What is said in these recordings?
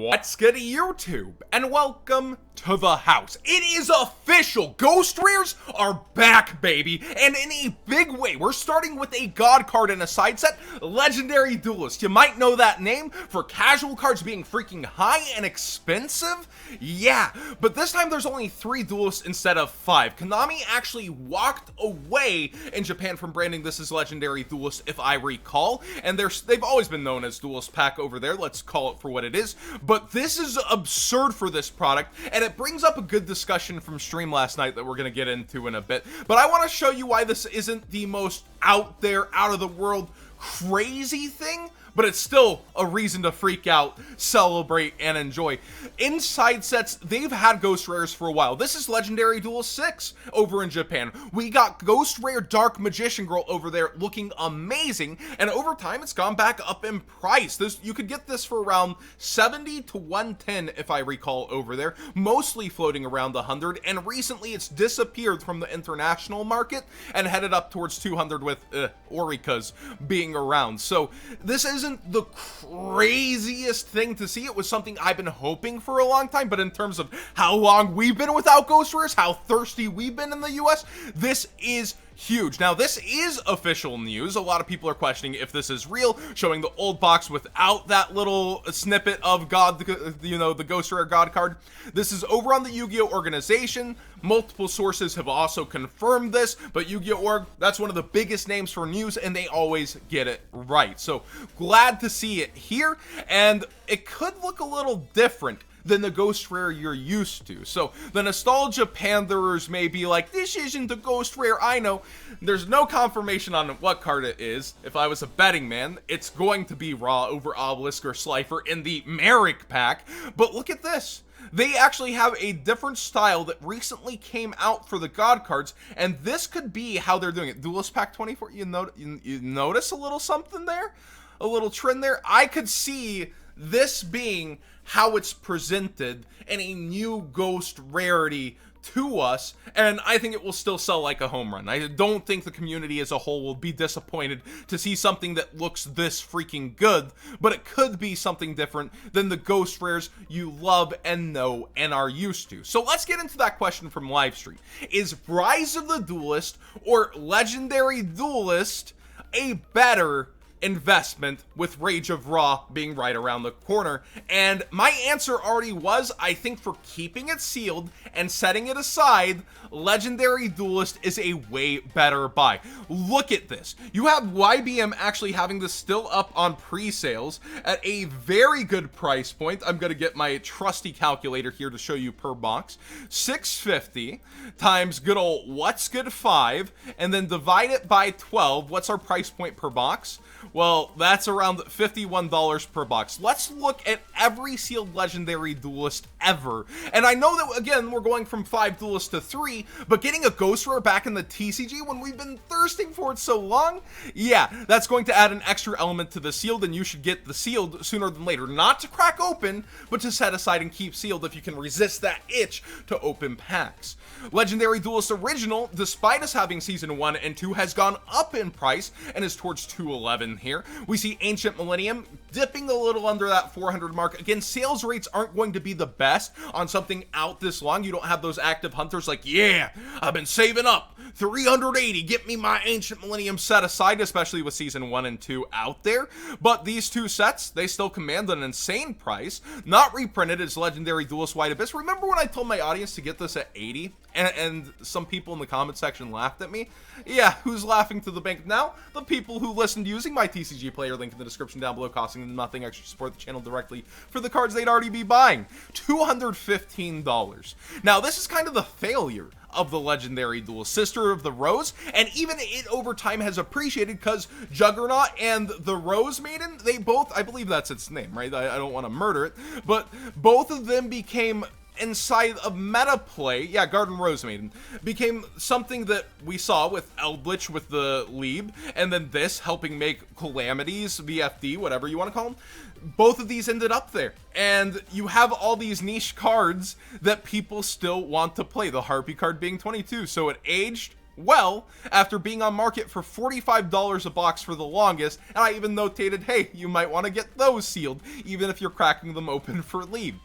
What's good YouTube, and welcome to the house. It is official, Ghost Rares are back, baby, and in a big way. We're starting with a god card in a side set, Legendary Duelist. You might know that name for casual cards being freaking high and expensive. Yeah, but this time there's only 3 duelists instead of 5. Konami actually walked away in Japan from branding this as Legendary Duelist, if I recall, and they've always been known as Duelist Pack over there. Let's call it for what it is. But this is absurd for this product, and it brings up a good discussion from stream last night that we're going to get into in a bit. But I want to show you why this isn't the most out there, out of the world, crazy thing, but it's still a reason to freak out, celebrate, and enjoy. Inside sets, they've had Ghost Rares for a while. This is Legendary Duelist 6 over in Japan. We got Ghost Rare Dark Magician Girl over there looking amazing, and over time it's gone back up in price. You could get this for around 70 to 110 if I recall over there, mostly floating around 100, and recently it's disappeared from the international market and headed up towards 200 with Orica's being around. So this isn't the craziest thing to see. It was something I've been hoping for a long time, but in terms of how long we've been without Ghost Rares, how thirsty we've been in the US, this is huge. Now, this is official news. A lot of people are questioning if this is real, showing the old box without that little snippet of God, you know, the Ghost Rare God card. This is over on the Yu-Gi-Oh! Organization. Multiple sources have also confirmed this, but Yu-Gi-Oh! Org, that's one of the biggest names for news, and they always get it right. So, glad to see it here, and it could look a little different than the Ghost Rare you're used to. So the nostalgia panderers may be like, this isn't the Ghost Rare I know. There's no confirmation on what card it is. If I was a betting man, it's going to be Raw over Obelisk or Slifer in the Merrick pack. But look at this. They actually have a different style that recently came out for the God cards, and this could be how they're doing it. Duelist Pack 24, you notice a little something there? A little trend there? I could see this being how it's presented in a new Ghost rarity to us, and I think it will still sell like a home run. I don't think the community as a whole will be disappointed to see something that looks this freaking good, but it could be something different than the Ghost Rares you love and know and are used to. So let's get into that question from livestream. Is Rise of the Duelist or Legendary Duelist a better investment, with Rage of Ra being right around the corner? And my answer already was, I think for keeping it sealed and setting it aside, Legendary Duelist is a way better buy. Look at this. You have YBM actually having this still up on pre-sales at a very good price point. I'm gonna get my trusty calculator here to show you per box. $650 times good old what's good 5, and then divide it by 12. What's our price point per box? Well, that's around $51 per box. Let's look at every sealed Legendary Duelist ever. And I know that, again, we're going from 5 duelists to 3, but getting a Ghost Rare back in the TCG when we've been thirsting for it so long, yeah, that's going to add an extra element to the sealed, and you should get the sealed sooner than later. Not to crack open, but to set aside and keep sealed if you can resist that itch to open packs. Legendary Duelist Original, despite us having Season 1 and 2, has gone up in price and is towards $211 here. We see Ancient Millennium dipping a little under that 400 mark. Again, sales rates aren't going to be the best on something out this long. You don't have those active hunters like, yeah, I've been saving up 380, get me my Ancient Millennium set aside, especially with Season 1 and 2 out there. But these two sets, they still command an insane price. Not reprinted as Legendary Duelist White Abyss. Remember when I told my audience to get this at 80? And some people in the comment section laughed at me? Yeah, who's laughing to the bank now? The people who listened using my TCG player link in the description down below, costing them nothing extra to support the channel directly for the cards they'd already be buying. $215. Now, this is kind of the failure of the Legendary Duelist, Sister of the Rose, and even it over time has appreciated because Juggernaut and the Rose Maiden, they both, I believe that's its name, right? I don't want to murder it, but both of them became inside of meta play, yeah, Garden Rose Maiden, became something that we saw with Eldritch with the Lieb, and then this helping make Calamities, VFD, whatever you want to call them. Both of these ended up there, and you have all these niche cards that people still want to play, the Harpy card being 22, so it aged Well, after being on market for $45 a box for the longest, and I even notated, hey, you might want to get those sealed, even if you're cracking them open for leave.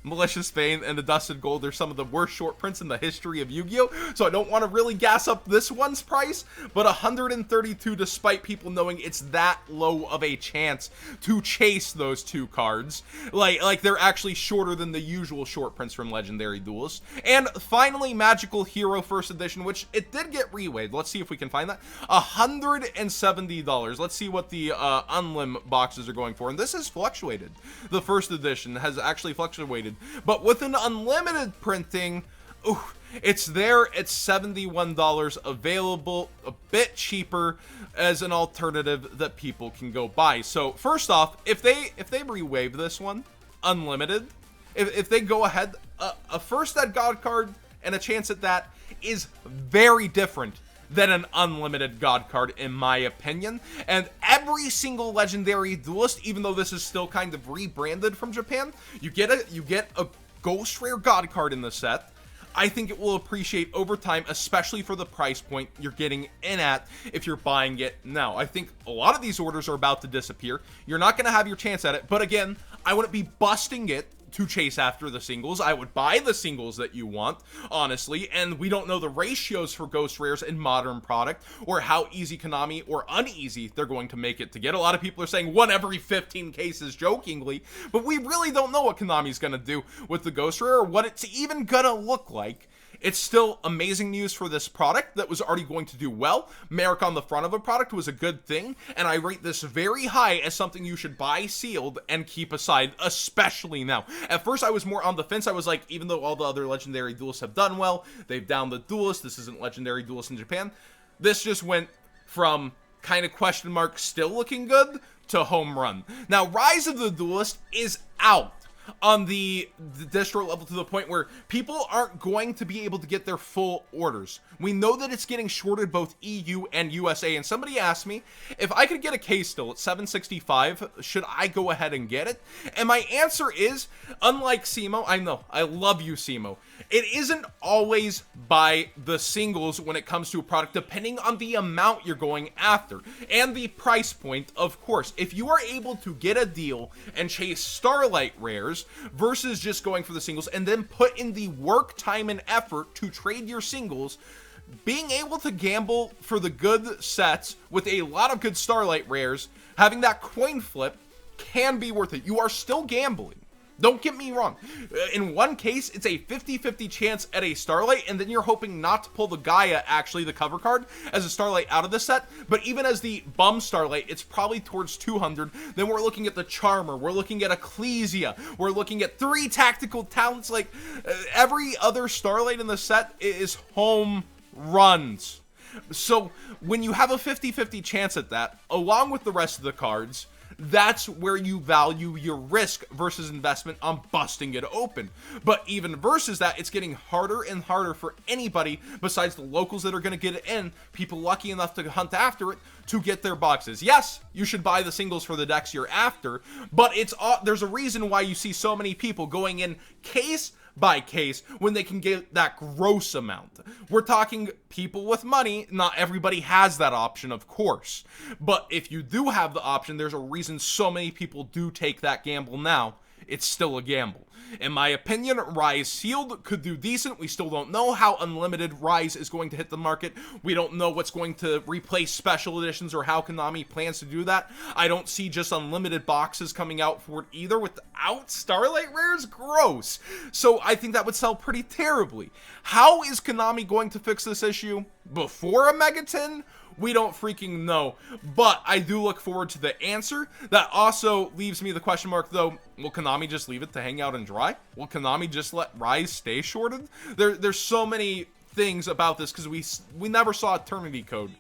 Malicious Bane and the Dusted Gold are some of the worst short prints in the history of Yu-Gi-Oh! So I don't want to really gas up this one's price, but 132 despite people knowing it's that low of a chance to chase those two cards. Like they're actually shorter than the usual short prints from Legendary Duelist. And finally, Magical Hero First Edition, which it did get reweighed. Let's see if we can find that. $170. Let's see what the Unlim boxes are going for. And this has fluctuated. The First Edition has actually fluctuated. But with an unlimited printing, ooh, it's there at $71 available, a bit cheaper as an alternative that people can go buy. So first off, if they re-wave this one, unlimited, if they go ahead, a first at God card and a chance at that is very different than an unlimited God card, in my opinion. And every single Legendary Duelist, even though this is still kind of rebranded from Japan, you get a Ghost Rare God card in the set. I think it will appreciate over time, especially for the price point you're getting in at if you're buying it now. I think a lot of these orders are about to disappear. You're not going to have your chance at it, but again, I wouldn't be busting it to chase after the singles. I would buy the singles that you want, honestly, and we don't know the ratios for Ghost Rares in modern product, or how easy Konami or uneasy they're going to make it to get. A lot of people are saying 1 every 15 cases jokingly, but we really don't know what Konami's gonna do with the Ghost Rare, or what it's even gonna look like. It's still amazing news for this product that was already going to do well. Merrick on the front of a product was a good thing, and I rate this very high as something you should buy sealed and keep aside, especially now. At first, I was more on the fence. I was like, even though all the other Legendary Duelists have done well, they've downed the Duelist, this isn't Legendary Duelist in Japan. This just went from kind of question mark, still looking good, to home run. Now, Rise of the Duelist is out on the distro level to the point where people aren't going to be able to get their full orders. We know that it's getting shorted both EU and USA, and somebody asked me if I could get a case still at $765, should I go ahead and get it? And my answer is, unlike Simo, I know, I love you, Simo, it isn't always by the singles when it comes to a product, depending on the amount you're going after and the price point, of course. If you are able to get a deal and chase Starlight Rares versus just going for the singles and then put in the work, time, and effort to trade your singles, being able to gamble for the good sets with a lot of good Starlight Rares, having that coin flip can be worth it. You are still gambling. Don't get me wrong. In one case, it's a 50-50 chance at a Starlight, and then you're hoping not to pull the Gaia, actually the cover card, as a Starlight out of the set. But even as the bum Starlight, it's probably towards 200. Then we're looking at the Charmer. We're looking at Ecclesia. We're looking at 3 tactical talents. Like, every other Starlight in the set is home runs. So when you have a 50-50 chance at that, along with the rest of the cards, that's where you value your risk versus investment on busting it open. But even versus that, it's getting harder and harder for anybody besides the locals that are going to get it in, people lucky enough to hunt after it, to get their boxes. Yes, you should buy the singles for the decks you're after, but there's a reason why you see so many people going in case by case when they can get that gross amount. We're talking people with money. Not everybody has that option, of course, but if you do have the option, there's a reason so many people do take that gamble now. It's still a gamble. In my opinion, Rise Sealed could do decent. We still don't know how Unlimited Rise is going to hit the market. We don't know what's going to replace special editions or how Konami plans to do that. I don't see just unlimited boxes coming out for it either without Starlight Rares. Gross. So I think that would sell pretty terribly. How is Konami going to fix this issue? Before a Megaton? We don't freaking know, but I do look forward to the answer. That also leaves me the question mark, though. Will Konami just leave it to hang out and dry? Will Konami just let Rise stay shorted? There's so many things about this, because we never saw Eternity Code,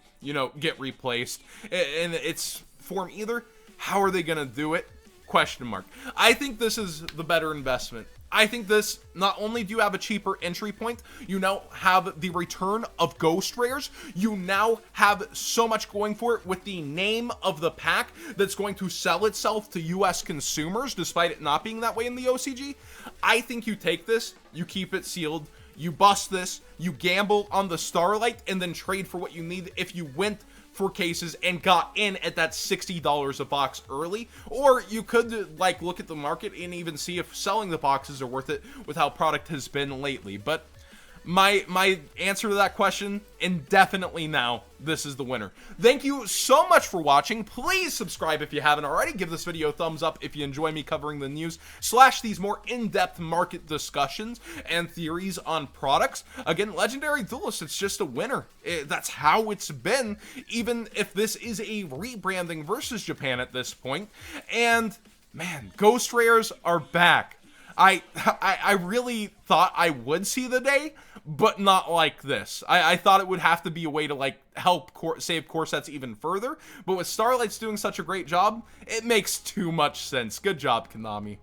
get replaced in its form either. How are they gonna do it? Question mark. I think this is the better investment. I think this, not only do you have a cheaper entry point, you now have the return of Ghost Rares, you now have so much going for it with the name of the pack that's going to sell itself to US consumers, despite it not being that way in the OCG. I think you take this, you keep it sealed, You bust this, you gamble on the Starlight, and then trade for what you need if you went for cases and got in at that $60 a box early. Or you could like look at the market and even see if selling the boxes are worth it with how product has been lately. But my answer to that question, indefinitely now, this is the winner. Thank you so much for watching. Please subscribe if you haven't already. Give this video a thumbs up if you enjoy me covering the news / these more in-depth market discussions and theories on products. Again, Legendary Duelist, it's just a winner. That's how it's been, even if this is a rebranding versus Japan at this point. And man, Ghost Rares are back. I really thought I would see the day, but not like this. I thought it would have to be a way to like help save core sets even further, but with Starlight's doing such a great job, it makes too much sense. Good job, Konami.